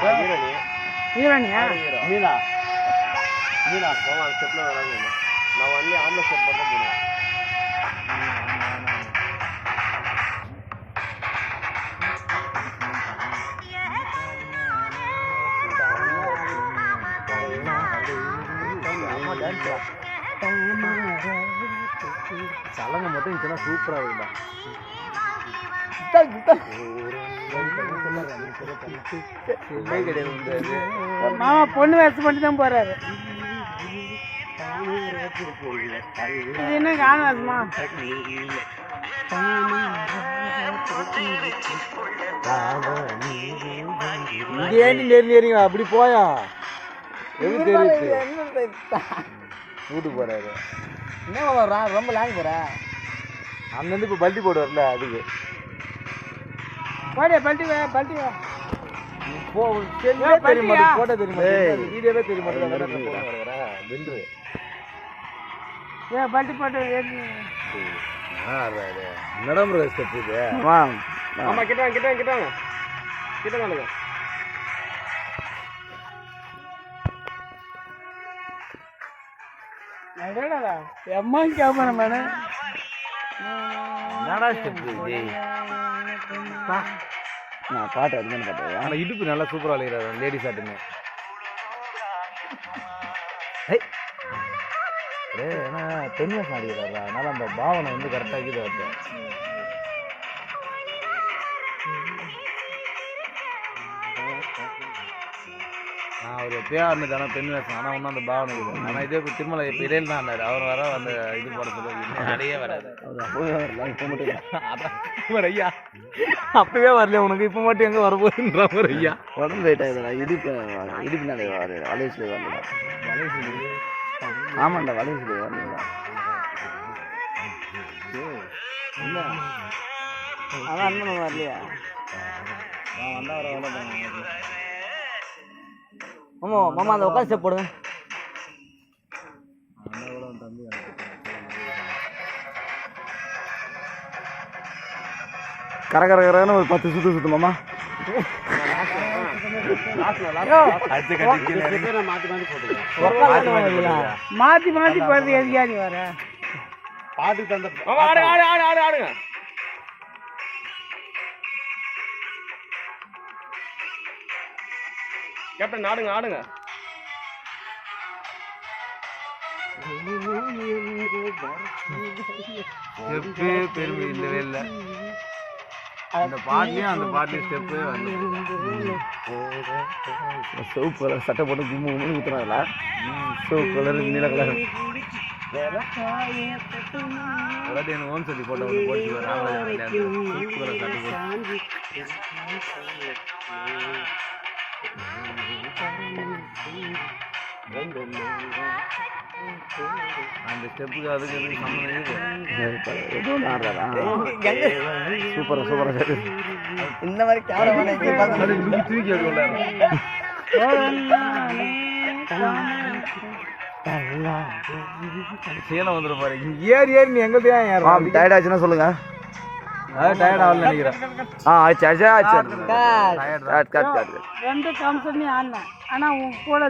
ஹீரோனியா மீனா மீனா போவா ஸ்டெப்ல வராங்க நான் ஒன்லி ஆம்பளை ஸ்டெப் மட்டும் போடுவேன் சலங்க மட்டும் இதுனா சூப்பரா இருக்குடா மாமா பொண்ணு வேஷம் பண்ணி தான் போறாரு இது என்ன காணாதுமா நேரிங்க அப்படி போயா எது தெரியுது வீட்டுக்கு போறாரு என்ன ரொம்ப லாங் போற அங்கிருந்து இப்ப பல்ட்டி போடுவார்ல அதுக்கு போடியா பல்ட்டி வா போட்டோ தெரியுமா வீடியோவே தெரிய மாட்டேங்குது ஏன் பல்ட்டி போட்டு என்னடா ப்ரோ ஸ்டெப் இது ஆமா கிட்ட வாங்க அடடா எம்மா கேமரா மேடம் என்னடா ஸ்டெப் இது நான் பாட்டு அதுமாதிரி பார்த்தேன் ஆனால் இடுப்பு நல்லா சூப்பராக அழைக்கிறாரு லேடிஸ் ஆட்டுமே ஏன்னா பெண் வேஷம் அடிக்கிறாரு அதனால அந்த பாவனை வந்து கரெக்டாக இருக்குது அவர்கிட்ட நான் அவர் எப்பயா இருந்தது ஆனால் பெண் வேஷம் ஆனால் ஒன்றும் அந்த பாவனை இருக்குது ஆனால் இதே இப்போ திருமலை இப்போ இடையில தான் இருந்தார் அவர் வர அந்த இது போட சொல்லுவாங்க நிறைய வராது அப்போவே வரல இப்போ மட்டும் அதான் ஐயா அப்பவே வரல உனக்கு இப்போ மட்டும் எங்கே வரப்போகுதுன்ற மாதிரி ஐயா உடம்பு வெயிட் ஆகுதுடா இடுப்பு நாளே வளையசுல வரல ஆமாண்டா வளையசுல வரல அதான் அண்ணன் வரலையா நான் வந்தால் வர வரல மாமா மாமா அந்த உட்காந்து ஸ்டெப் போடுங்க கரகரகரன்னு ஒரு 10 சுத்து மாமா மாத்தி போறது எதுக்கா நீ வர பாட்டுக்கு தந்த ஆடுங்க கேப்டன் ஆடுங்க பெருமை இல்லவே இல்லை அந்த பாட்லையும் ஸ்டெப்பு சிவப்பு கலர் சட்டை போட்டு கும்பு கும்பு ஊத்துறாங்கள சிவப்பு கலர் நீல கலர் ஒருவாட்டி எனக்கு ஓன் சொல்லி போட்டோ ஒன்று போட்டு ராமராஜன் சிவப்பு கலர் சட்டை போட்டு அந்த ஸ்டெப்புக்கு அதுக்கு சூப்பரா இந்த மாதிரி தூக்கி சேலம் வந்துடும் பாரு ஏறி நீ எங்க டயர்ட் ஆச்சுன்னா சொல்லுங்க டயர்ட் ஆகல நினைக்கிறேன் ரெண்டு காமிச்சு ஆடினேன் ஆனா உன் கூட